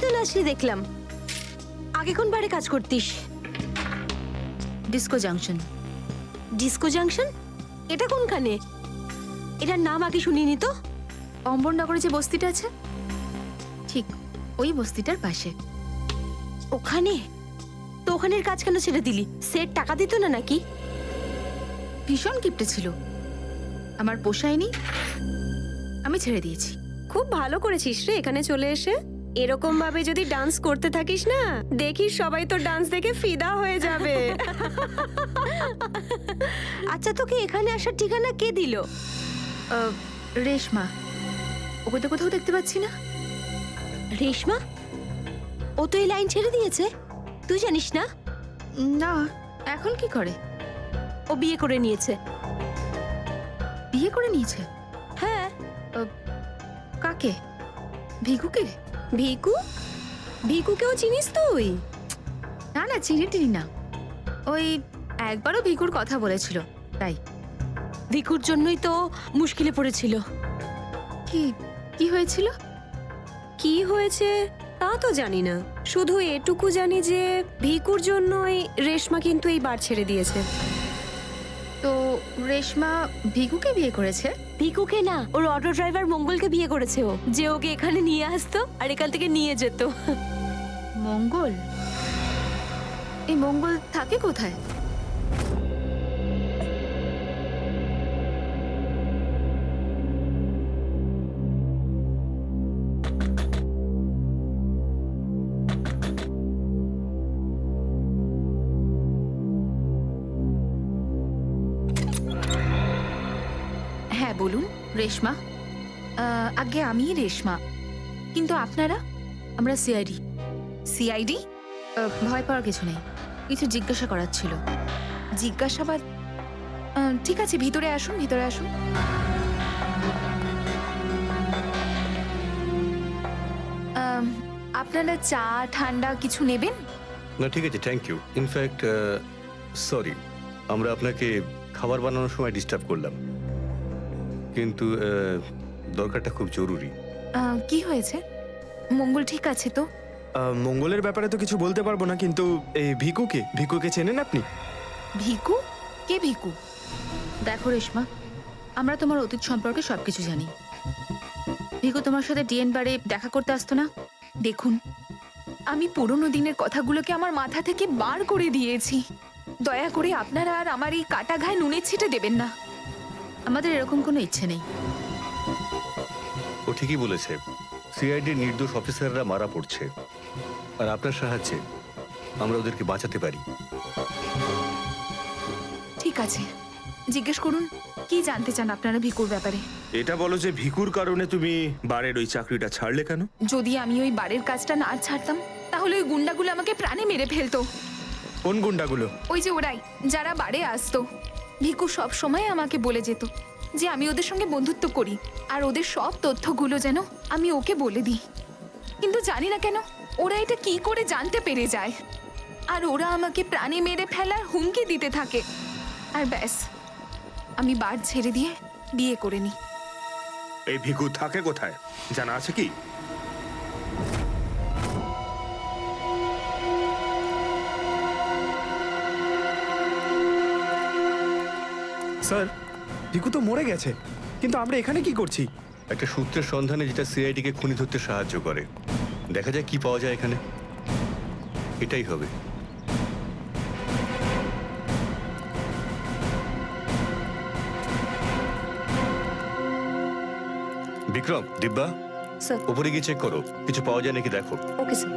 তো লাস্টে দেখলাম। আগে কোন বারে কাজ করতিস? Disco junction. Disco junction? এটা কোনখানে? এটার নাম আগে শুনিনি তো। অম্বরনগরে যে বস্তিটা আছে, ঠিক ওই বস্তিটার পাশে। ওখানে? তো ওখানের কাজ কেন ছেড়ে দিলি? সেট টাকা দিত না নাকি? ভীষণ কিপটে ছিল, আমার পোষায়নি, আমি ছেড়ে দিয়েছি। খুব ভালো করেছিস রে এখানে চলে এসে। এরকম ভাবে যদি ডান্স করতে থাকিস না, দেখিস সবাই তো ডান্স দেখে ফিদা হয়ে যাবে। আচ্ছা, তোকে এখানে আসার ঠিকানা কে দিল? রেশমা, ওকে তো কোথাও দেখতে পাচ্ছি না। রেশমা? ও তো এই লাইন ছেড়ে দিয়েছে, তুই জানিস না? না, এখন কি করে? ও বিয়ে করে নিয়েছে। বিয়ে করে নিয়েছে? হ্যাঁ। কাকে? ভিকুকে? ভিকু? ভিকুকেও চিনিস তুই? না না, চিনি টিনি না। ওই একবারও ভিকুর কথা বলেছিল, তাই। ভিকুর জন্যই তো মুশকিলে পড়েছিল। কি কি হয়েছিল? কি হয়েছে তা তো জানি না, শুধু এটুকু জানি যে ভিকুর জন্যই রেশমা কিন্তু এই বার ছেড়ে দিয়েছে। তো রেশমা ভিকুকে বিয়ে করেছে? ভিকুকে না, ওর অটো ড্রাইভার মঙ্গলকে বিয়ে করেছে ও, যে ওকে এখানে নিয়ে আসতো আর এখান থেকে নিয়ে যেত। মঙ্গল? এই মঙ্গল থাকে কোথায়? হ্যাঁ বলুন। রেশমা? আগে আমি রেশমা, কিন্তু আপনারা? আমরা সিআইডি। সিআইডি? ভয় পাওয়ার কিছু নেই, কিছু জিজ্ঞাসা করার ছিল। জিজ্ঞাসাবাদ? ঠিক আছে, ভিতরে আসুন, ভিতরে আসুন। আপনারা চা ঠান্ডা কিছু নেবেন? না ঠিক আছে, থ্যাংক ইউ। ইনফ্যাক্ট সরি, আমরা আপনাকে খাবার বানানোর সময় ডিস্টার্ব করলাম, কিন্তু দরকারটা খুব জরুরি। কি হয়েছে? মঙ্গল ঠিক আছে তো? মঙ্গলের ব্যাপারে তো কিছু বলতে পারবো না, কিন্তু এই ভিকুকে চেনেন আপনি? ভিকু? কে ভিকু? দেখো রেশমা, আমরা তোমার অতীত সম্পর্কে সবকিছু জানি। ভিকু তোমার সাথে ডিএন বারে দেখা করতে আসতো না? দেখুন, আমি পুরনো দিনের কথাগুলোকে আমার মাথা থেকে বার করে দিয়েছি। দয়া করে আপনারা আর আমার এই কাটা ঘায়ে নুনের ছিটে দেবেন না। আমাদের এরকম কোনো ইচ্ছে নেই। ও ঠিকই বলেছে, সিআইডির নির্দোষ অফিসাররা মারা পড়ছে, আর আপনার সাহায্যে আমরা ওদেরকে বাঁচাতে পারি। ঠিক আছে, জিজ্ঞেস করুন, কি জানতে চান আপনারা ভিকুর ব্যাপারে? এটা বলো যে ভিকুর কারণে তুমি বারের ওই চাকরিটা ছাড়লে কেন? যদি আমি ওই বাড়ির কাজটা না ছাড়তাম, তাহলে ওই গুন্ডাগুলো আমাকে প্রাণে মেরে ফেলতো। কোন গুন্ডাগুলো? ওই যে ওরাই, যারা বাড়ে আসতো। ভিকু সব সময় আমাকে বলে যেত যে আমি ওদের সঙ্গে বন্ধুত্ব করি, আর ওদের সব তথ্যগুলো যেন আমি ওকে বলে দিই। কিন্তু জানি না কেন ওরা এটা কি করে জানতে পেরে যায়, আর ওরা আমাকে প্রাণে মেরে ফেলার হুমকি দিতে থাকে। আর ব্যাস, আমি বার ছেড়ে দিয়ে বিয়ে করে নিই। এই ভিকু থাকে কোথায় জানা আছে কি? স্যার, ভিকু তো মরে গেছে, কিন্তু আমরা এখানে কি করছি? একটা সূত্রের সন্ধানে যেটা সিআইডিকে খুনি ধরতে সাহায্য করে। দেখা যায় কি পাওয়া যায় এখানে, এটাই হবে। বিক্রম, দিব্যা, স্যার। উপরে গিয়ে চেক করো, কিছু পাওয়া যায় নাকি দেখো। Okay sir.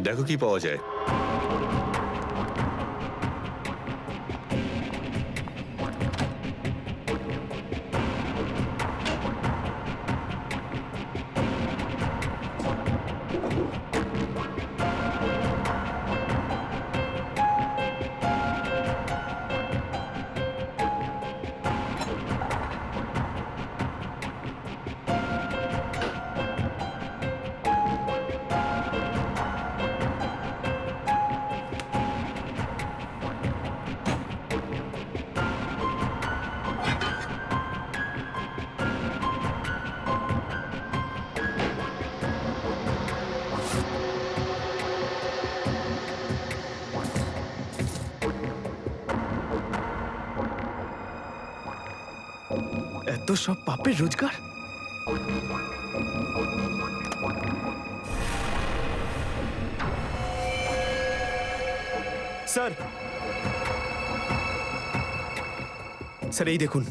দেখো কি পাওয়া যায়। এত সব পাপের রোজগার। স্যার, স্যার এই দেখুন।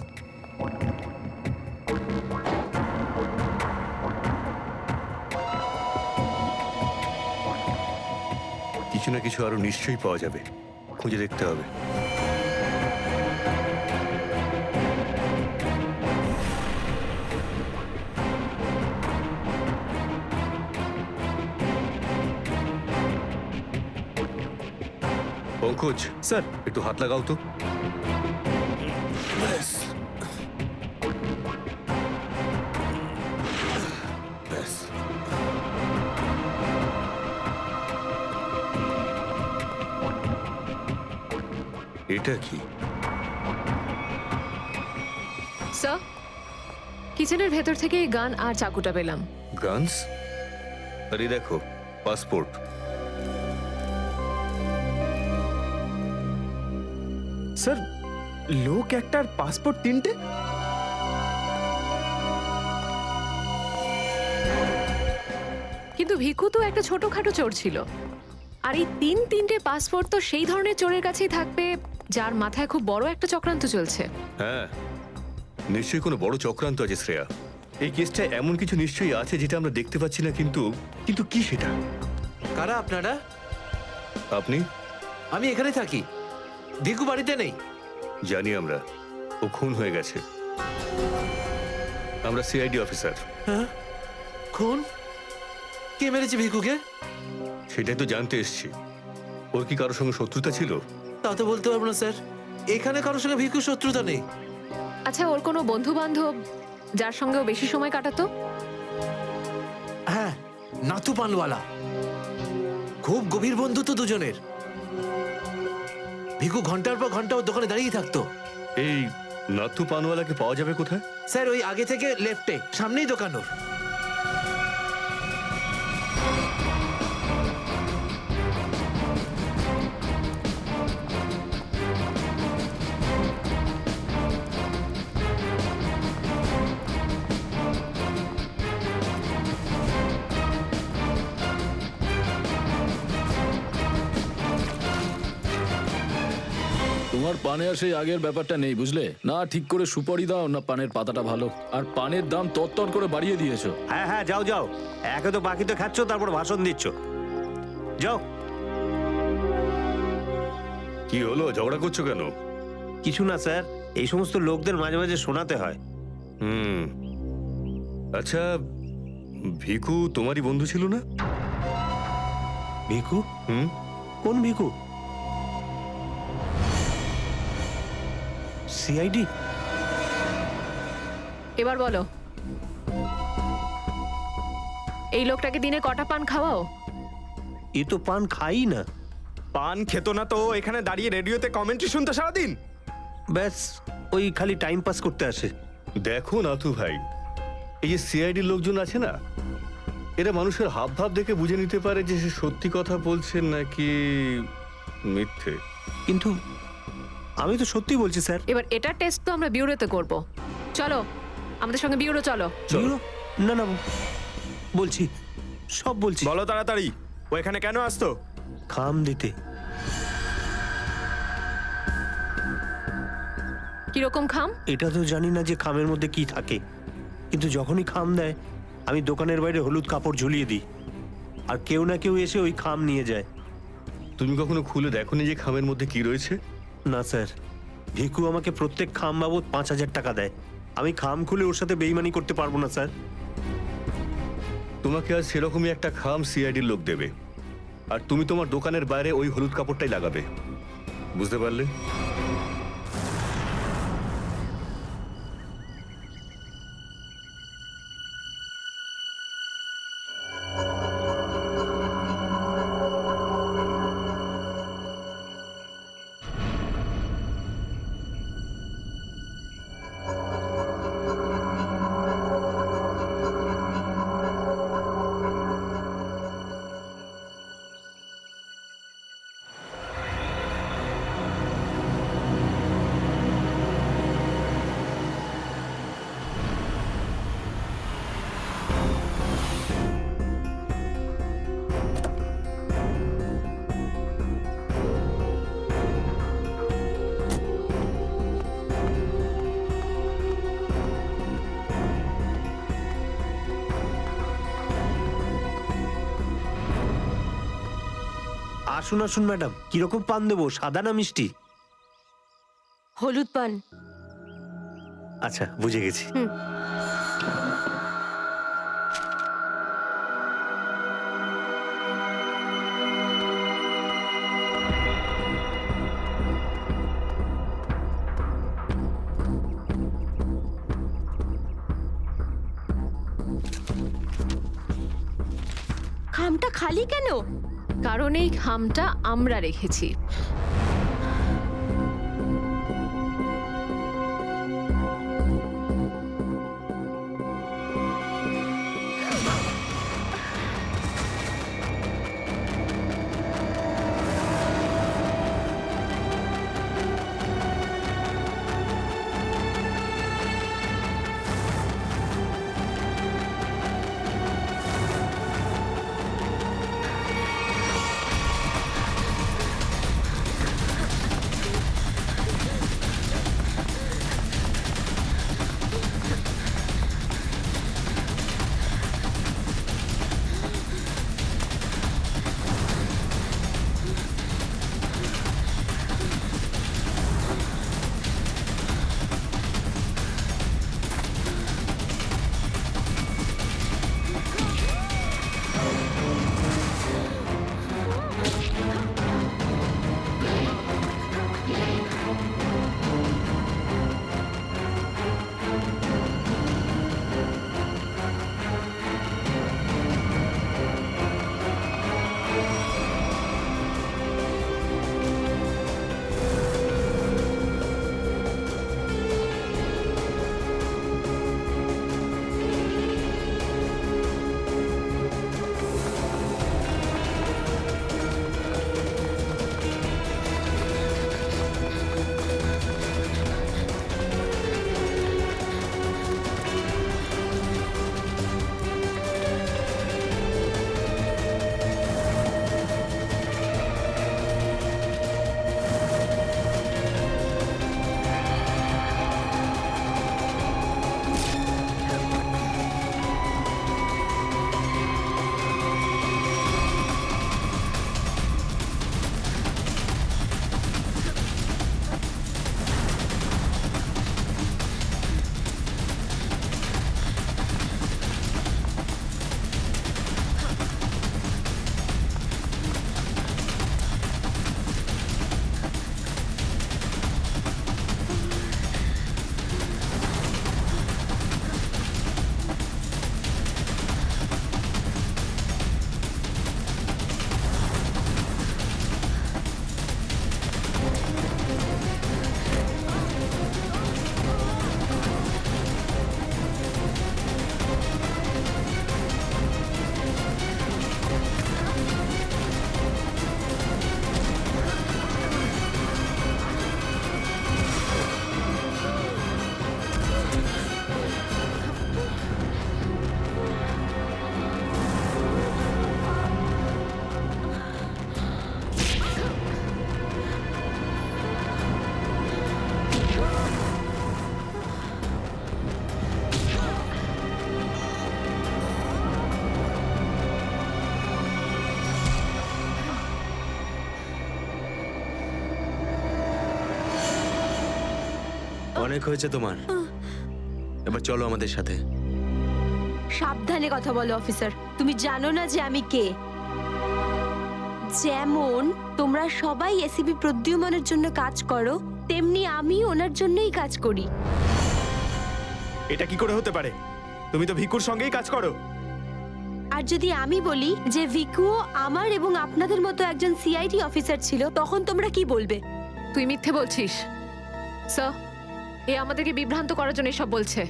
কিছু না কিছু আরো নিশ্চয়ই পাওয়া যাবে, খুঁজে দেখতে হবে। পঙ্কজ, স্যার, একটু হাত লাগাও তো। এটা কি? স্যার, কিচেনের ভেতর থেকে এই গান আর চাকুটা পেলাম। গানস? আরে দেখো, পাসপোর্ট। স্যার, লোক একটার পাসপোর্ট তিনটে? কিন্তু ভিকু তো একটা ছোটখাটো চোর ছিল, আর এই তিনটে পাসপোর্ট তো সেই ধরনের চোরের কাছেই থাকবে যার মাথায় খুব বড় একটা চক্রান্ত চলছে। হ্যাঁ, নিশ্চয়ই কোনো বড় চক্রান্ত আছে শ্রেয়া। এই কেসটা এমন কিছু নিশ্চয়ই আছে যেটা আমরা দেখতে পাচ্ছি না, কিন্তু কিন্তু কি সেটা? কারা আপনারা? আপনি? আমি এখানে থাকি, ভিকু বাড়িতে নেই। জানি আমরা, ও খুন হয়ে গেছে। আমরা সিআইডি অফিসার। হ্যাঁ, খুন? কে মেরেছে ভিকুকে? সেটাই তো জানতে এসেছি। ওর কি কারোর সঙ্গে শত্রুতা ছিল? তা তো বলতে পারবো না স্যার, এখানে কারোর সঙ্গে ভিকুর শত্রুতা নেই। আচ্ছা, ওর কোনো বন্ধু বান্ধব যার সঙ্গে ও বেশি সময় কাটাতো? হ্যাঁ, নাথু পানওয়ালা। খুব গভীর বন্ধু তো দুজনের। ভিকু ঘন্টার পর ঘন্টা ওর দোকানে দাঁড়িয়ে থাকতো। এই নাথু পানওয়ালাকে পাওয়া যাবে কোথায়? স্যার, ওই আগে থেকে লেফটে, সামনেই দোকান ওর। তোমার পানে আর সেই আগের ব্যাপারটা নেই, বুঝলে না? ঠিক করে সুপারি দাও না পানের পাতাটা ভালো, আর পানের দাম তত্তর করে বাড়িয়ে দিয়েছো। হ্যাঁ হ্যাঁ, যাও যাও, একে তো বাকি তো খাচ্ছ, তারপর ভাষণ দিচ্ছ। যাও। কি হলো, ঝগড়া করছো কেন? কিছু না স্যার, এই সমস্ত লোকদের মাঝে মাঝে শোনাতে হয়। হুম, আচ্ছা, ভিকু তোমারই বন্ধু ছিল না? ভিকু? হুম, কোন ভিকু? সিআইডি? এবার বলো, এই লোকটাকে দিনে কটা পান খাওয়াও? এ তো পান খাই না। পান খেত না তো এখানে দাঁড়িয়ে রেডিওতে কমেন্ট্রি শুনতো সারাদিন। ব্যাস, ওই খালি টাইম পাস করতে আসে। দেখো নাথু ভাই, এই যে সিআইডি লোকজন আছে না, এরা মানুষের হাব ভাব দেখে বুঝে নিতে পারে যে সে সত্যি কথা বলছেন নাকি মিথ্যে। কিন্তু আমি তো সত্যি বলছি স্যার। এবার এটার টেস্ট তো আমরা বিউরোতে করব। চলো আমাদের সঙ্গে বিউরো চলো। চলো। না না, বলছি, সব বলছি। বলো তাড়াতাড়ি, ও এখানে কেন আসতো? খাম দিতে। কিরকম খাম? এটা তো জানি না যে খামের মধ্যে কি থাকে, কিন্তু যখনই খাম দেয় আমি দোকানের বাইরে হলুদ কাপড় ঝুলিয়ে দিই, আর কেউ না কেউ এসে ওই খাম নিয়ে যায়। তুমি কখনো খুলে দেখোনি যে খামের মধ্যে কি রয়েছে? না স্যার, ভিকু আমাকে প্রত্যেক খাম বাবদ 5,000 টাকা দেয়। আমি খাম খুলে ওর সাথে বেইমানি করতে পারবো না স্যার। তোমাকে আজ সেরকমই একটা খাম সিআইডির লোক দেবে, আর তুমি তোমার দোকানের বাইরে ওই হলুদ কাপড়টাই লাগাবে। বুঝতে পারলে? আসুন আসুন ম্যাডাম, কিরকম পান দেবো, সাদা না মিষ্টি? হলুদ পান। আচ্ছা, বুঝে গেছি। খামটা খালি কেন? কারণ এই খামটা আমরা রেখেছি। অনেক হয়েছে তোমার, এবার চলো আমাদের সাথে। সাবধানে কথা বলো অফিসার। তুমি জানো না যে আমি কে? যেমন তোমরা সবাই এসিপি প্রদ্যুম্নের জন্য কাজ করো, তেমনি আমি ওনার জন্যই কাজ করি। এটা কি করে হতে পারে? তুমি তো ভিকুর সঙ্গেই কাজ করো। আর যদি আমি বলি যে ভিকুও আমার এবং আপনাদের মতো একজন সিআইডি অফিসার ছিল, তখন তোমরা কি বলবে? তুই মিথ্যে বলছিস স্যার। এ আমাদেরকে বিভ্রান্ত করার জন্য এসব বলছে।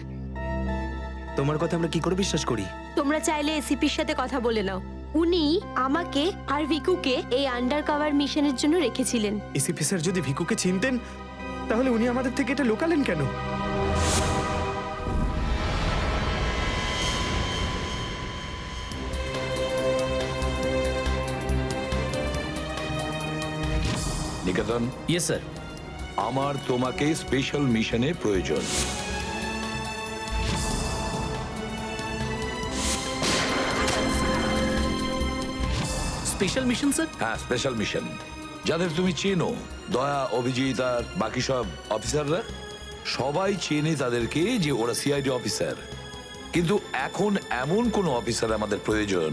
তোমার কথা আমরা কি করে বিশ্বাস করি? তোমরা চাইলে এসিপির সাথে কথা বলে নাও। উনি আমাকে আর ভিকুকে এই আন্ডার কভার মিশনের জন্য রেখেছিলেন। এসিপি স্যার যদি ভিকুকে চিনতেন, তাহলে উনি আমাদের থেকে এটা লুকালেন কেন? নিকেতন, ইয়েস স্যার। আমার তোমাকে স্পেশাল মিশনে প্রয়োজন। Special mission sir? হ্যাঁ, স্পেশাল মিশন। যাদের তুমি চেনো, দয়া, অভিজিৎ আর বাকি সব অফিসাররা, সবাই চেনে তাদেরকে যে ওরা সিআইডি অফিসার। কিন্তু এখন এমন কোন অফিসার আমাদের প্রয়োজন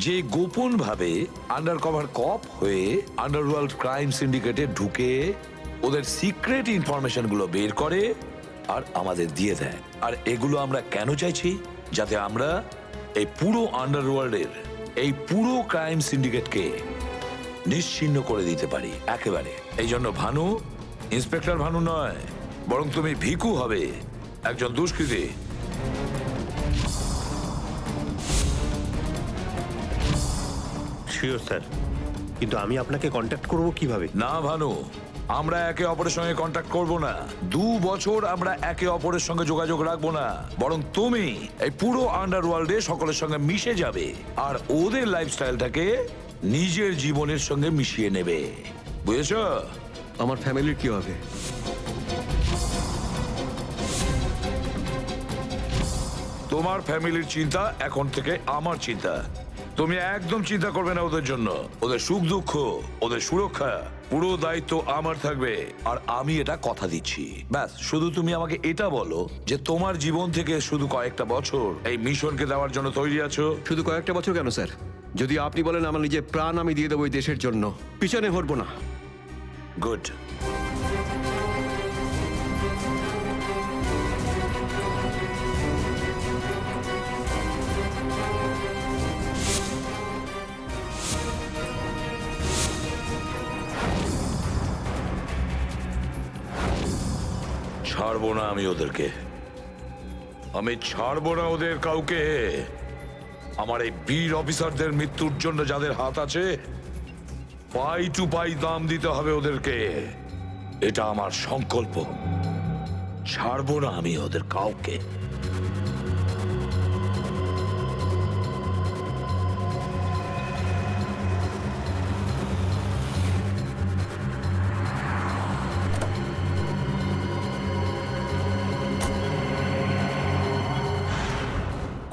যে গোপন ভাবে আন্ডার কভার কপ হয়ে আন্ডারওয়ার্ল্ড ক্রাইম সিন্ডিকেটে ঢুকে ওদের সিক্রেট ইনফরমেশন গুলো বের করে আর আমাদের দিয়ে দেয়। আর এগুলো আমরা কেন চাইছি? যাতে আমরা এই পুরো আন্ডারওয়ার্ল্ডের এই পুরো ক্রাইম সিন্ডিকেটকে নিশ্চিহ্ন করে দিতে পারি একেবারে। এই জন্য ভানু ইন্সপেক্টর ভানু নয়, বরং তুমি ভিকু হবে, একজন দুষ্কৃতী। শিওর স্যার, কিন্তু আমি আপনাকে কন্ট্যাক্ট করব কিভাবে? না ভানু, আমরা একে অপরের সঙ্গে কন্ট্যাক্ট করব না। 2 বছর আমরা একে অপরের সঙ্গে যোগাযোগ রাখবো না, বরং তুমি এই পুরো আন্ডারওয়ার্ল্ডে সকলের সঙ্গে মিশে যাবে আর ওদের লাইফস্টাইলটাকে নিজের জীবনের সঙ্গে মিশিয়ে নেবে। বুঝেছো? আমার ফ্যামিলির কি হবে? তোমার ফ্যামিলির চিন্তা এখন থেকে আমার চিন্তা। তুমি একদম চিন্তা করবে না ওদের জন্য। ওদের সুখ দুঃখ, ওদের সুরক্ষা, পুরো দায়িত্ব আমার থাকবে। আর আমি এটা কথা দিচ্ছি। ব্যাস, শুধু তুমি আমাকে এটা বলো যে তোমার জীবন থেকে শুধু কয়েকটা বছর এই মিশনকে দেওয়ার জন্য তৈরি আছো। শুধু কয়েকটা বছর কেন স্যার? যদি আপনি বলেন আমার নিজের প্রাণ আমি দিয়ে দেবো এই দেশের জন্য, পিছনে হরবো না। গুড। ছাড়বো না আমি ওদেরকে, আমি ছাড়বো না ওদের কাউকে। আমার এই বীর অফিসারদের মৃত্যুর জন্য যাদের হাত আছে, পাই টু পাই দাম দিতে হবে ওদেরকে। এটা আমার সংকল্প। ছাড়বো না আমি ওদের কাউকে।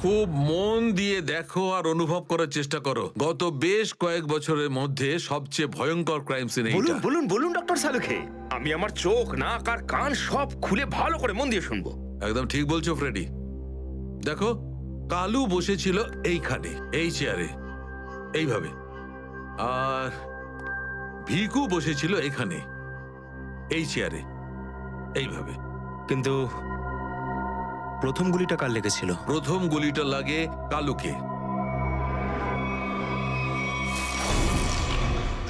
খুব মন দিয়ে দেখো আর অনুভব করার চেষ্টা করো। গত বেশ কয়েক বছরের মধ্যে সবচেয়ে ভয়ঙ্কর ক্রাইম সিন এইটা। বলুন বলুন বলুন ডক্টর সালুখে, আমি আমার চোখ, নাক আর কান সব খুলে ভালো করে মন দিয়ে শুনবো। একদম ঠিক বলছো ফ্রেডি। দেখো, কালু বসেছিল এইখানে, এই চেয়ারে, এইভাবে, আর ভিকু বসেছিল এখানে, এই চেয়ারে, এইভাবে। কিন্তু প্রথম গুলিটা কার লেগেছিল? প্রথম গুলিটা লাগে কালুকে।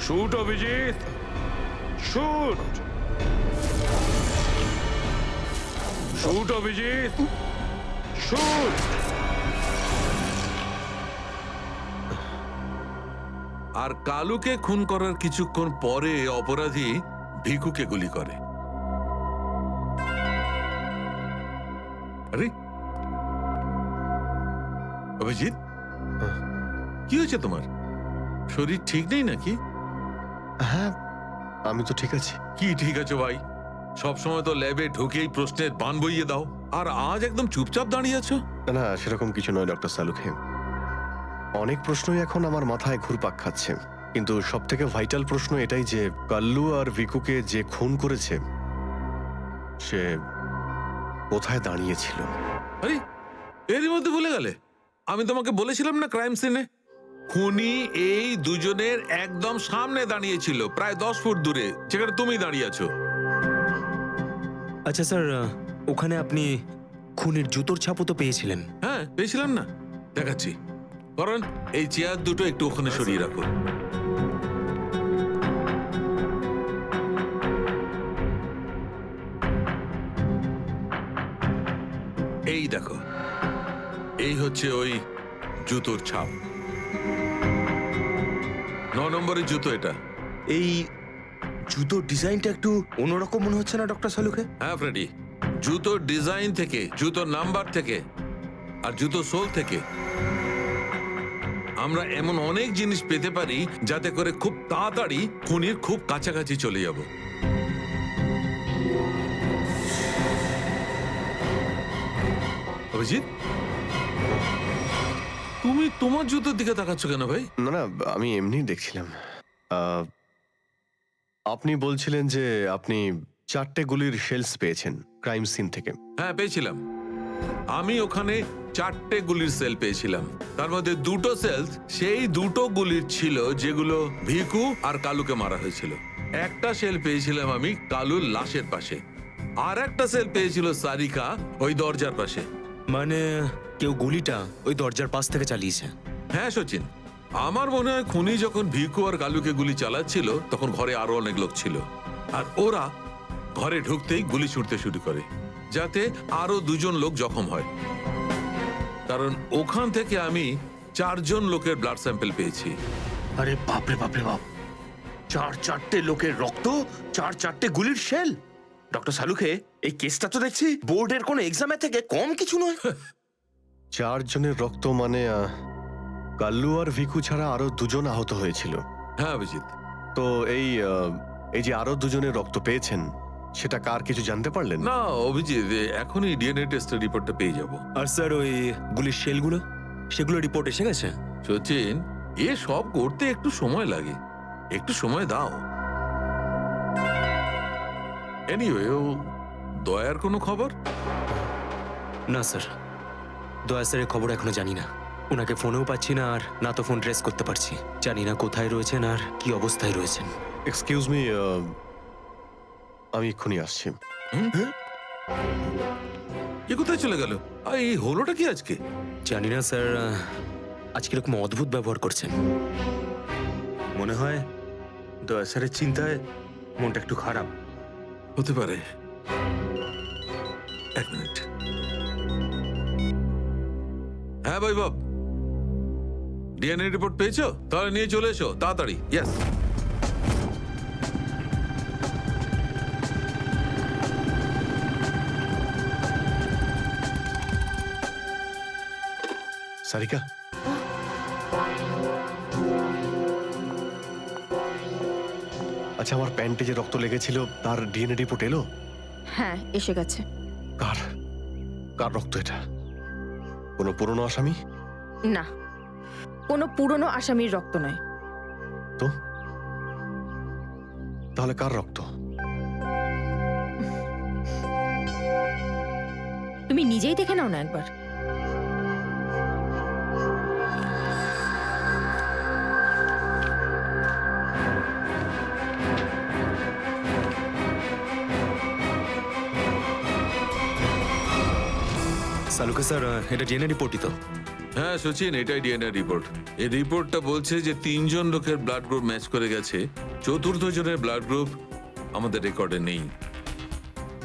Shoot Abhijit, shoot. Shoot Abhijit, shoot. আর কালুকে খুন করার কিছুক্ষণ পরে অপরাধী ভিকুকে গুলি করে। আরে অভিজিৎ, কি হয়েছে তোমার? শরীর ঠিক নেই নাকি? হ্যাঁ, আমি তো ঠিক আছি। কি ঠিক আছে ভাই? সবসময় তো ল্যাবে ঢুকেই প্রশ্নের বান বইয়ে দাও, আর আজ একদম চুপচাপ দাঁড়িয়ে আছো। না, সেরকম কিছু নয় ডক্টর সালুখে। অনেক প্রশ্নই এখন আমার মাথায় ঘুরপাক খাচ্ছে, কিন্তু সব থেকে ভাইটাল প্রশ্ন এটাই যে কাল্লু আর ভিকুকে যে খুন করেছে সে কোথায় দাঁড়িয়েছিল। আরে এরই মধ্যে ভুলে গেলে? আমি তোমাকে বলেছিলাম না, ক্রাইম সিনে খুনি এই দুজনের একদম সামনে দাঁড়িয়েছিল, প্রায় 10 ফুট দূরে, যেখানে তুমি দাঁড়িয়ে আছো। আচ্ছা স্যার, ওখানে আপনি খুনের জুতোর ছাপও তো পেয়েছিলেন। হ্যাঁ, পেয়েছিলাম না, দেখাচ্ছি। কারণ এই চেয়ার দুটো একটু ওখানে সরিয়ে রাখো। এই দেখো, এই হচ্ছে ওই জুতোর ছাপ। 9 নম্বরের জুতো এটা। এই জুতোর ডিজাইনটা একটু অন্যরকম মনে হচ্ছে না ডক্টর সালুখে? হ্যাঁ ফ্রেডি, জুতোর ডিজাইন থেকে, জুতোর নাম্বার থেকে, আর জুতো সোল থেকে আমরা এমন অনেক জিনিস পেতে পারি যাতে করে খুব তাড়াতাড়ি খুনির খুব কাছাকাছি চলে যাব। অভিজিৎ, তুমি তোমার জুতোর দিকে তাকাচ্ছ কেন ভাই? না না, আমি এমনি দেখছিলাম। আপনি বলছিলেন যে আপনি 4টে গুলির শেলস পেয়েছেন ক্রাইম সিন থেকে। হ্যাঁ পেয়েছিলাম। আমি ওখানে 4টে গুলির সেল পেয়েছিলাম। তার মধ্যে 2টো সেলস সেই 2টো গুলির ছিল যেগুলো ভিকু আর কালুকে মারা হয়েছিল। একটা সেল পেয়েছিলাম আমি কালুর লাশের পাশে, আর একটা সেল পেয়েছিল সারিকা ওই দরজার পাশে। মানে কেউ গুলিটা ওই দরজার পাশ থেকে চালিয়েছে? হ্যাঁ সচিন, আমার মনে হয় খুনি যখন ভিকু আর কালুকে গুলি চালাচ্ছিল তখন ঘরে আরো অনেক লোক ছিল, আর ওরা ঘরে ঢুকতেই গুলি ছুটতে শুরু করে যাতে আরো 2জন লোক জখম হয়। কারণ ওখান থেকে আমি 4জন লোকের ব্লাড স্যাম্পল পেয়েছি। আরে বাপরে বাপরে বাপ, 4টে লোকের রক্ত, 4টে গুলির শেল। ডক্টর সালুখে, এই কেসটা তো দেখছি বোর্ডের কোন এক্সামের থেকে কম কিছু নয়। 4 জনের রক্ত মানে কাল্লু আর ভিকু ছাড়া আরো 2জন আহত হয়েছিল। হ্যাঁ অভিজিৎ। তো এই যে আরো 2জনের রক্ত পেয়েছেন সেটা কার কিছু জানতে পারলেন? না অভিজিৎ, এখনই ডিএনএ টেস্টের রিপোর্টটা পেয়ে যাব। আর স্যার ওই গুলির শেলগুলো, সেগুলো রিপোর্ট এসে গেছে? সচিন, এ সব করতে একটু সময় লাগে, একটু সময় দাও। এনিওয়ে, ও দয়ার কোনো খবর? না স্যার, দয়া স্যারের খবর এখনো জানি না। ওনাকে ফোনেও পাচ্ছি না, আর না তো ফোন ট্রেস করতে পারছি। জানি না কোথায় রয়েছেন আর কি অবস্থায় রয়েছেন। এক্সকিউজ মি, আমি এক্ষুনি আসছি। এ কোথায় চলে গেল? আর এই হলোটা কি আজকে? জানি না স্যার, আজকে এরকম অদ্ভুত ব্যবহার করছেন। মনে হয় দয়া স্যারের চিন্তায় মনটা একটু খারাপ। হতে পারে। এক মিনিট। হ্যাঁ ভাই বাব, ডিএনএ রিপোর্ট পেয়েছো? তাহলে নিয়ে চলে এসো তাড়াতাড়ি। ইয়েস। সারিকা, আচ্ছা আমার প্যান্টে যে রক্ত লেগেছিল তার ডিএনএ রিপোর্ট এলো? হ্যাঁ এসে গেছে। কার কার রক্ত এটা? কোনো পুরনো আসামি? না, কোনো পুরনো আসামির রক্ত নয়। তো তাহলে কার রক্ত? তুমি নিজেই দেখে নাও না একবার। সালুকে স্যার, এটা ডিএনএ রিপোর্টই তো? হ্যাঁ সচিন, এটাই ডিএনএ রিপোর্ট। এই রিপোর্টটা বলছে যে 3জন লোকের ব্লাড গ্রুপ ম্যাচ করে গেছে, 4র্থ জনের ব্লাড গ্রুপ আমাদের রেকর্ডে নেই।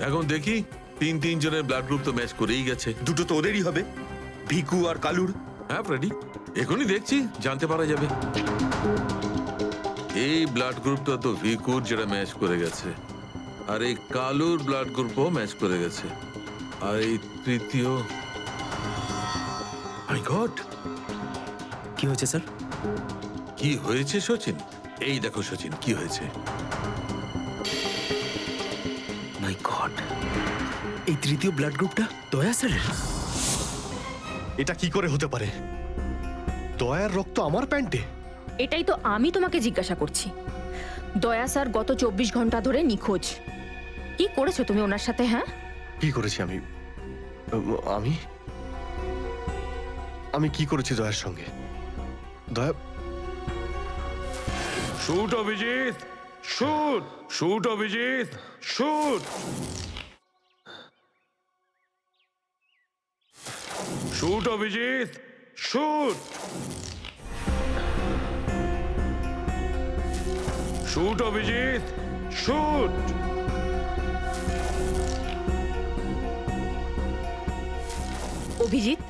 এখন দেখি 3 জনের ব্লাড গ্রুপ তো ম্যাচ করেই গেছে। 2টো তো ওদেরই হবে, ভিকু আর কালুর। হ্যাঁ ফ্রেডি, এখনই দেখছি, জানতে পারা যাবে। এই ব্লাড গ্রুপটা তো ভিকুর, যেটা ম্যাচ করে গেছে, আর এই কালুর ব্লাড গ্রুপও ম্যাচ করে গেছে, আর এই তৃতীয়। মাই গড, কি হয়েছে স্যার? কি হয়েছে সচিন? এই দেখো সচিন, কি হয়েছে। মাই গড, এই তৃতীয় ব্লাড গ্রুপটা দয়া স্যারের? এটা কি করে হতে পারে? দয়ার রক্ত আমার প্যান্টে? এটাই তো আমি তোমাকে জিজ্ঞাসা করছি। দয়া স্যার গত 24 ঘন্টা ধরে নিখোঁজ। কি করেছো তুমি ওনার সাথে? হ্যাঁ, কি করেছি আমি? আমি আমি কি করেছি দয়ার সঙ্গে? দয়া, shoot Abhijit, shoot, shoot Abhijit, shoot, shoot Abhijit, shoot, shoot Abhijit, shoot. Abhijit,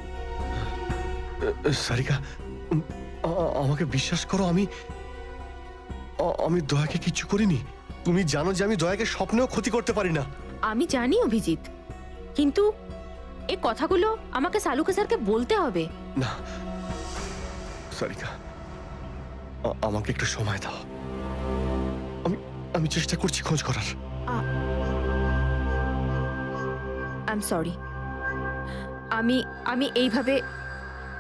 Sarika, আমাকে বিশ্বাস করো, আমি দয়াকে কিচ্ছু করিনি। তুমি জানো যে আমি দয়াকে স্বপ্নেও ক্ষতি করতে পারি না। আমি জানি অভিজিৎ, কিন্তু এই কথাগুলো আমাকে সালুকে স্যারকে বলতে হবে। না সারিকা, আমাকে একটু সময় দাও। আমি চেষ্টা করছি খোঁজ করার। I am sorry. আমি এইভাবে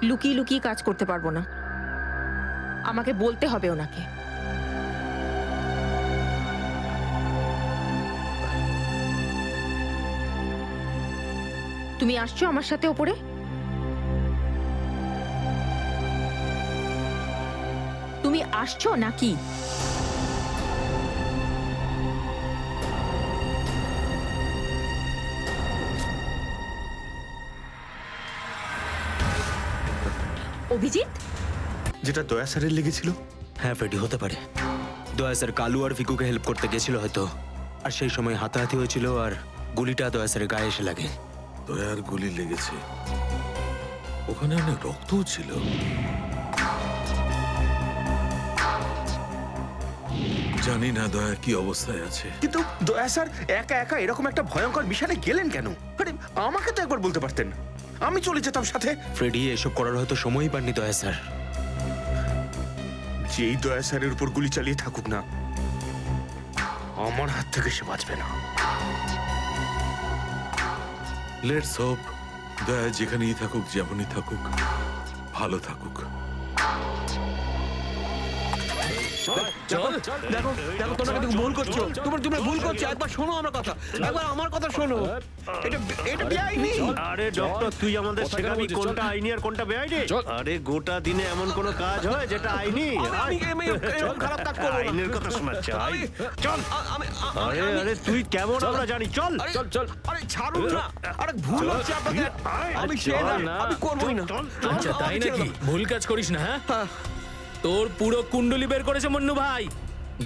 লুকিয়ে লুকিয়ে কাজ করতে পারবো না, আমাকে বলতে হবে ওনাকে। তুমি আসছো আমার সাথে ওপরে? তুমি আসছো নাকি? অভিজিৎ, যেটা দয়া স্যারের লেগেছিল। হ্যাঁ ফ্রেডি, হতে পারে। দয়া স্যার কালু আর ভিকুকে হেল্প করতে গেছিল হয়তো, আর সেই সময় হাতাহাতি হয়েছিল আর গুলিটা দয়া স্যারের গায়ে এসে লাগে। দয়ার গুলি লেগেছে, ওখানে অনেক রক্তও ছিল। জানি না দয়া কি অবস্থায় আছে। কিন্তু দয়া স্যার একা একা এরকম একটা ভয়ঙ্কর মিশনে গেলেন কেন? আরে আমাকে তো একবার বলতে পারতেন, আমি চলে যেতাম সাথে। ফ্রেডি এসব করার হয়তো সময়ই পাননি দয়া স্যার। যেই দয়া স্যারের উপর গুলি চালিয়ে থাকুক না, আমার হাত থেকে সে বাঁচবে না। লেটস হোপ দয়া যেখানেই থাকুক, যেমনই থাকুক, ভালো থাকুক। দেখো দেখো, তোমরা কিন্তু ভুল করছো, তোমরা ভুল করছো। একবার শোনো আমার কথা, একবার আমার কথা শোনো। এটা বেআইনি। আরে ডক্টর, তুই আমাদের শেখাবি কোনটা আইনি আর কোনটা বেআইনি? আরে গোটা দিনে এমন কোনো কাজ হয় যেটা আইনি? খারাপ কাজ করবো না। আইনের কথা শোনাচ্ছে। চল। আরে আরে তুই কেমন আমরা জানি। চল চল চল। আরে ছাড়ুন না, আরে ভুল হচ্ছে আপনাদের। আমি সেই না, আমি করবই না। আচ্ছা তাই নাকি? ভুল কাজ করিস না। হ্যাঁ, তোর পুরো কুণ্ডলি বের করেছে মন্নু ভাই।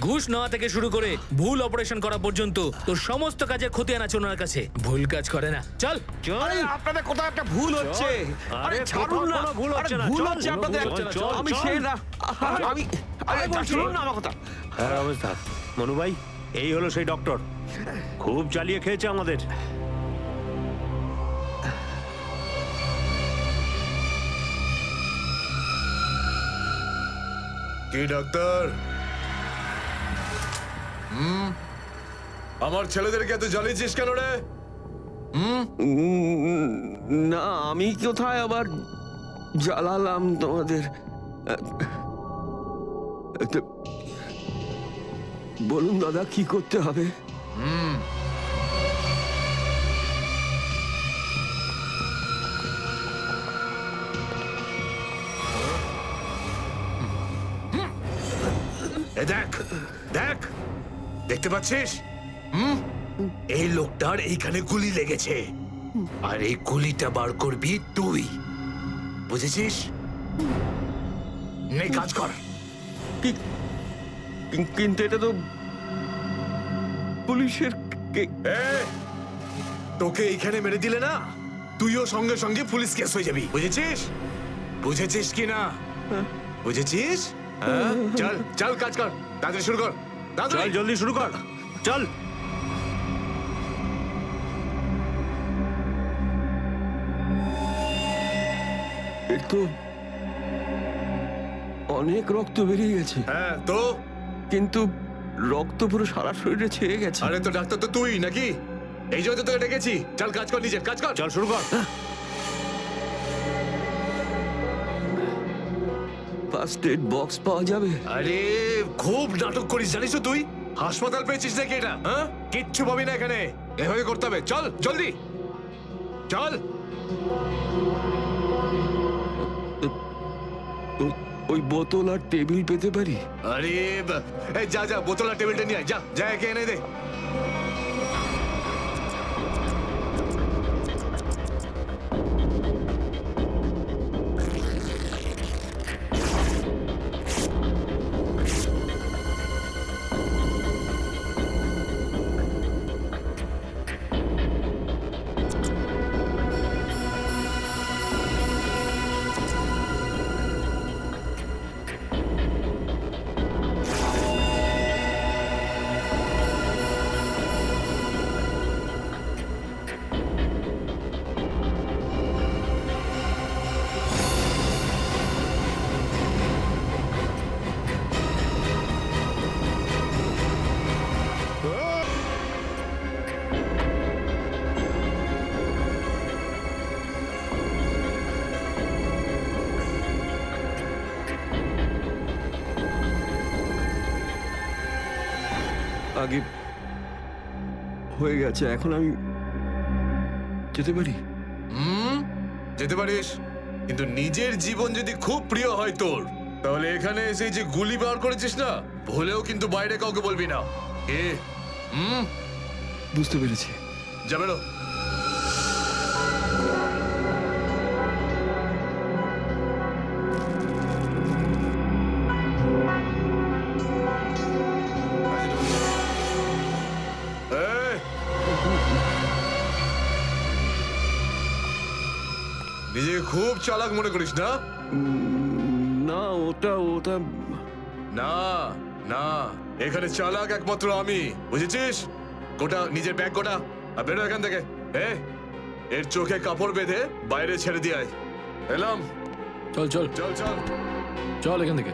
ঘুষ নেওয়া থেকে শুরু করে ভুল অপারেশন করা পর্যন্ত তোর সমস্ত কাজে খতিয়ান আছে ওনার কাছে। ভুল কাজ করে না। চল। আরে আপনাদের কোথাও একটা ভুল হচ্ছে। আরে ছাড়ুন না, ভুল হচ্ছে না। ভুল চল, হচ্ছে আপনাদের। আমি সেই না, আমি আরে শুনুন না আমার কথা। হ্যাঁ অবস্থা মনু ভাই, এই হলো সেই ডক্টর, খুব চালিয়ে খেয়েছে আমাদের। কি ডাক্তার? আমার ছেলেদেরকে এত জ্বালিয়েছিস কেন রে? না আমি কোথায় আবার জ্বালালাম তোমাদের? বলুন দাদা, কি করতে হবে? দেখ দেখ, দেখতে পাচ্ছিস? এই লোকটার এইখানে গুলি লেগেছে, আর এই গুলিটা বার করবি তুই, বুঝেছিস? নে কাজ কর। কিন্তু এটা তো পুলিশের। তোকে এইখানে মেরে দিলে না, তুইও সঙ্গে সঙ্গে পুলিশ কেস হয়ে যাবি, বুঝেছিস? বুঝেছিস কি না? বুঝেছিস? চল চল কাজ কর, তাড়াতাড়ি শুরু কর। চল জলদি শুরু কর, চল। এর তো অনেক রক্ত বেরিয়ে গেছে। হ্যাঁ তো? কিন্তু রক্ত পুরো সারা শরীরে ছেয়ে গেছে। আরে তো ডাক্তার তো তুই নাকি? এই জন্য তো তোকে ডেকেছি। চল কাজ কর, নিজের কাজ কর। চল শুরু কর। ফার্স্ট এড বক্স পাওয়া যাবে? আরে খুব নাটক করিস জানিস তো তুই? হাসপাতাল পেয়েছিস নাকি এটা? হ্যাঁ, কিচ্ছু পাবি না এখানে, এভাবে করতে হবে। চল জলদি চল। ওই বোতল আর টেবিল পেতে পারি? আরে এই যা যা, বোতল আর টেবিলটা নিয়ে আয়, যা যা, একে এনে দে। আগে হয়ে গেছে, এখন আমি যেতে পারি? যেতে পারিস, কিন্তু নিজের জীবন যদি খুব প্রিয় হয় তোর, তাহলে এখানে এসে যে গুলি বার করেছিস না, ভুলেও কিন্তু বাইরে কাউকে বলবি না। বুঝতে পেরেছি। যা বেরো। নিজেকে খুব চালাক মনে করিস না? না, ওটা না না, এখানে চালাক একমাত্র আমি, বুঝেছিস? গোটা নিজের ব্যাগ গোটা, আর বেরো এখান থেকে। এর চোখে কাপড় বেঁধে বাইরে ছেড়ে দিয়ে আয়। এলাম। চল চল চল চল চল এখান থেকে।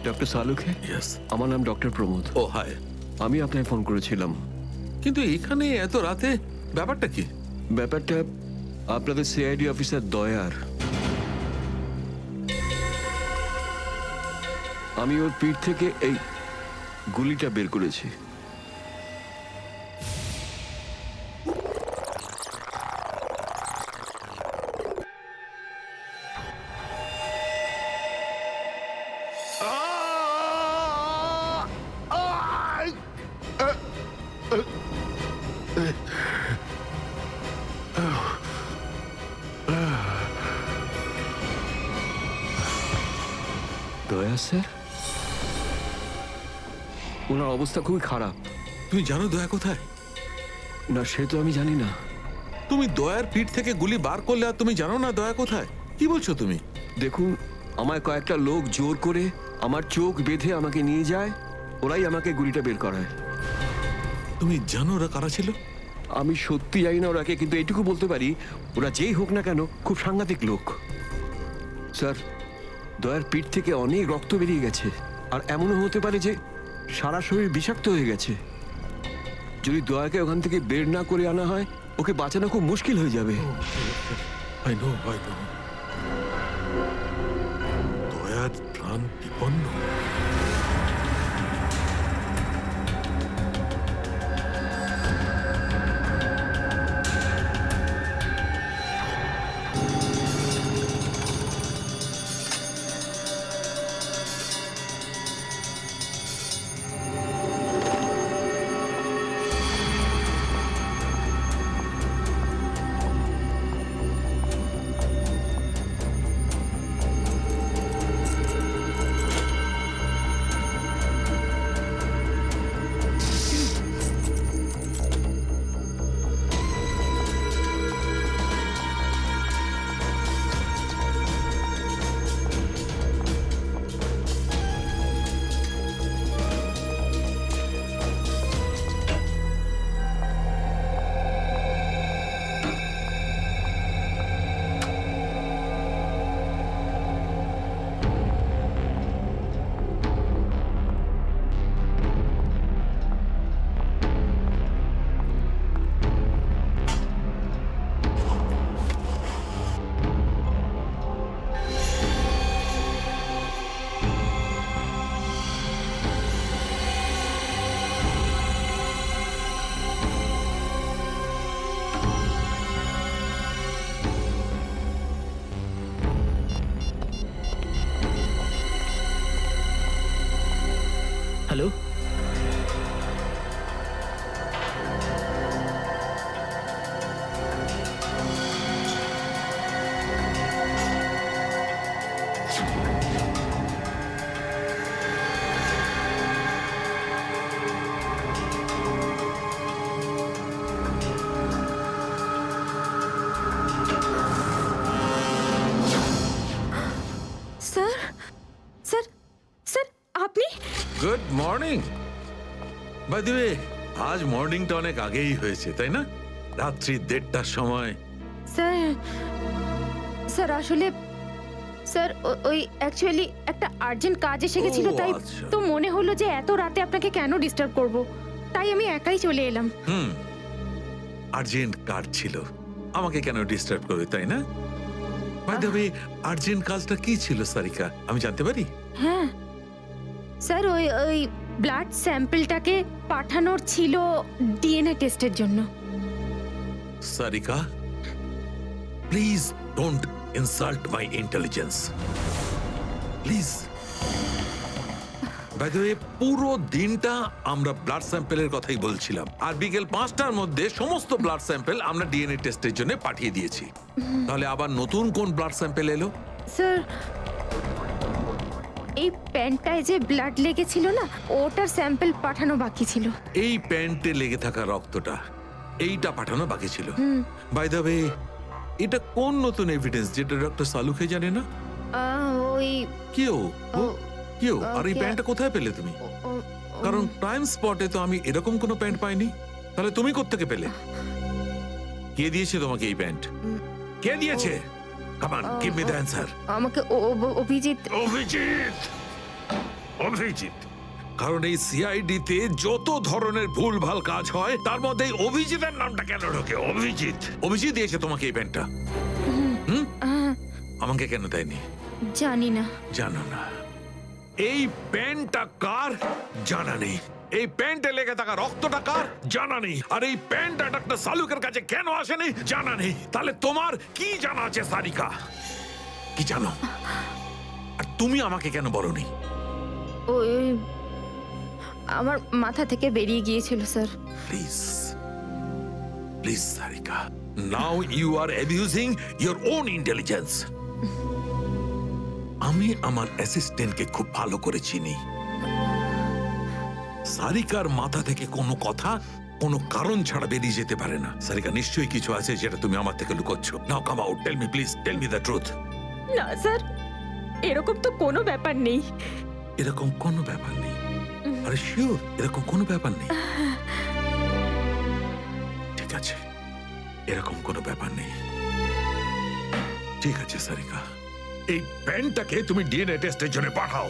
ডক্টর সালুখে, আমার নাম ডক্টর প্রমোদ। ও হাই। আমি আপনাকে ফোন করেছিলাম। কিন্তু এখানে এত রাতে ব্যাপারটা কি? ব্যাপারটা আপনাদের সিআইডি অফিসার দয়ার। আমি ওর পিঠ থেকে এই গুলিটা বের করেছি। দয়া স্যার, ওনার অবস্থা খুবই খারাপ। তুমি জানো দয়া কোথায়? না, সে তো আমি জানি না। তুমি দয়ার পিঠ থেকে গুলি বার করলে আর তুমি জানো না দয়া কোথায়? কি বলছো তুমি? দেখুন, আমায় কয়েকটা লোক জোর করে আমার চোখ বেঁধে আমাকে নিয়ে যায়, ওরাই আমাকে গুলিটা বের করায়। তুমি জানো ওরা কারা ছিল? আমি সত্যি জানি না ওরাকে, কিন্তু এইটুকু বলতে পারি ওরা যেই হোক না কেন খুব সাংঘাতিক লোক। স্যার, দয়ার পিঠ থেকে অনেক রক্ত বেরিয়ে গেছে, আর এমনও হতে পারে যে সারা শরীর বিষাক্ত হয়ে গেছে। যদি দয়াকে ওখান থেকে বের না করে আনা হয়, ওকে বাঁচানো খুব মুশকিল হয়ে যাবে। I know. দয়ার প্রাণ বিপন্ন। Hello, good morning. By the way, আজ মর্নিংটা অনেক আগেই হয়েছে তাই না? রাত্রি 1:30টার সময়। স্যার স্যার আসলে স্যার ওই অ্যাকচুয়ালি একটা আর্জেন্ট কাজ এসে গেছিল, ও, তাই আচ্ছা। তো মনে হলো যে এত রাতে আপনাকে কেন ডিস্টার্ব করব, তাই আমি একাই চলে এলাম। আর্জেন্ট কাজ ছিল, আমাকে কেন ডিস্টার্ব করবে তাই না? বাই দ্য ওয়ে, আর্জেন্ট কাজটা কি ছিল সারিকা, আমি জানতে পারি? হ্যাঁ স্যার, ওই ওই ব্লাড স্যাম্পলটাকে পাঠানোর ছিল ডিএনএ টেস্টের জন্য। Sarika, please don't insult my intelligence, please. By the way, পুরো দিনটা আমরা ব্লাড স্যাম্পেলের কথাই বলছিলাম, আর বিকেল 5টার মধ্যে সমস্ত ব্লাড স্যাম্পেল আমরা ডিএনএ টেস্টের জন্য পাঠিয়ে দিয়েছি। তাহলে আবার নতুন কোন ব্লাড স্যাম্পেল এলো? স্যার এই প্যান্টটায় যে ব্লাড লেগেছিল না, ওটার স্যাম্পল পাঠানো বাকি ছিল। এই প্যান্টে লেগে থাকা রক্তটা, এইটা পাঠানো বাকি ছিল। বাই দ্য ওয়ে, এটা কোন নতুন এভিডেন্স যেটা ডক্টর সালুখে জানে না? ওই কেউ কেউ আর এই ওকে- প্যান্টটা কোথায় পেলে তুমি? কারণ টাইম স্পটে তো আমি এরকম কোনো প্যান্ট পাইনি। তাহলে তুমি কোত্থেকে পেলে? কে দিয়েছে তোমাকে এই প্যান্ট? কে দিয়েছে? Come on, give me the answer. আমাকে অভিজিৎ। অভিজিৎ, অভিজিৎ। কারণ এই সিআইডি তে যত ধরনের ভুলভাল কাজ হয় তার মধ্যে এই অভিজিতের নামটা কেন ঢোকে? অভিজিৎ, অভিজিৎ দিয়েছে তোমাকে এই প্যান্টটা? আমাকে কেন দেয়নি? জানি না। জানো না? এই প্যান্টটা কার? জানা নেই। এই প্যান্টে লেগে থাকা রক্তটা কার? জানা নেই। আর এই প্যান্টটা ডক্টর সালুকের কাছে কেন আসেনি? জানা নেই। তাহলে তোমার কি জানা আছে সারিকা? কি জানো? আর তুমি আমাকে কেন বলনি? ওই আমার মাথা থেকে বেরিয়ে গিয়েছিল sir. Please, please Sarika, now you are abusing your own intelligence. আমি আমার অ্যাসিস্ট্যান্টকে খুব ভালো করে চিনি। সারিকার মাথা থেকে কোনো কথা কোনো কারণ ছাড়া বেরিয়ে যেতে পারে না। সারিকা, নিশ্চয়ই কিছু আছে যেটা তুমি আমার থেকে লুকোচ্ছ। Now come out, tell me please, tell me the truth. না স্যার, এরকম তো কোনো ব্যাপার নেই। এরকম কোনো ব্যাপার নেই? আরে শিওর, এরকম কোনো ব্যাপার নেই? ঠিক আছে, এরকম কোনো ব্যাপার নেই। ঠিক আছে সারিকা, এই প্যান্টটাকে তুমি ডিএনএ টেস্টের জন্য পাঠাও।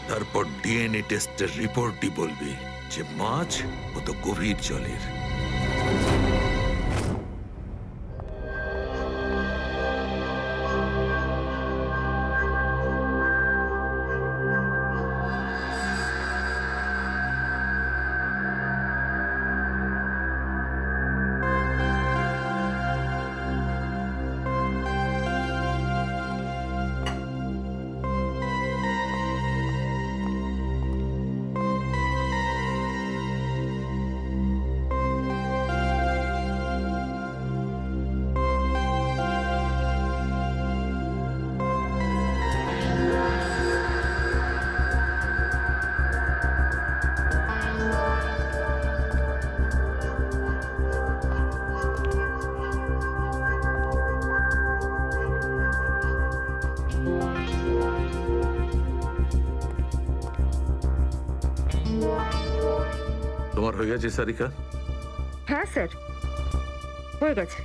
তারপর ডিএনএ টেস্টের রিপোর্টই বলবে যে মাছ কত গভীর জলের। তোমার হয়ে গেছে সারিকা? হ্যাঁ স্যার, হয়ে গেছে।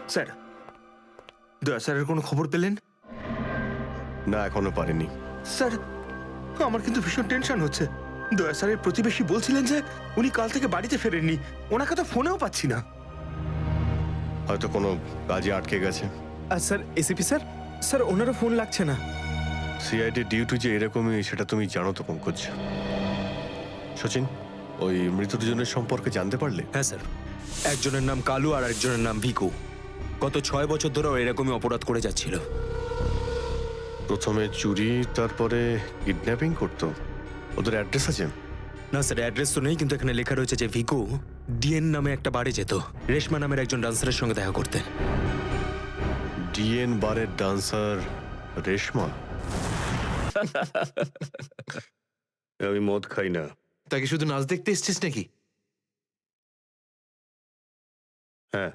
স্যার, দয়া স্যারের কোনো খবর পেলেন? না, এখনো পারিনি। স্যার, আমার কিন্তু ভীষণ টেনশন হচ্ছে। দয়া স্যারের প্রতিবেশী বলছিলেন যে উনি কাল থেকে বাড়িতে ফেরেননি। ওনাকে তো ফোনেও পাচ্ছি না। হয়তো কোনো কাজে আটকে গেছে। আর স্যার, এসিপি স্যার, স্যার ওনারও ফোন লাগছে না। সিআইডি ডিউটি যে এরকমই সেটা তুমি জানো তো পঙ্কজ। সচিন, ওই মৃত দুজনের সম্পর্কে জানতে পারলে? হ্যাঁ স্যার, একজনের নাম কালু আর একজনের নাম ভিকু। গত 6 বছর ধরে এরকমই অপরাধ করে যাচ্ছিল। প্রথমে চুরি, তারপরে কিডন্যাপিং করতো। ওদের অ্যাড্রেস আছে? না স্যার, অ্যাড্রেস তো নেই, কিন্তু এখানে লেখা রয়েছে যে ভিকু ডিএন নামে একটা বারে যেত রেশমা নামের একজন ডান্সারের সঙ্গে দেখা করতে। ডিএন বারের ডান্সার রেশমা? আমি মদ খাই না। তাকে শুধু নাচ দেখতে এসছিস নাকি? হ্যাঁ,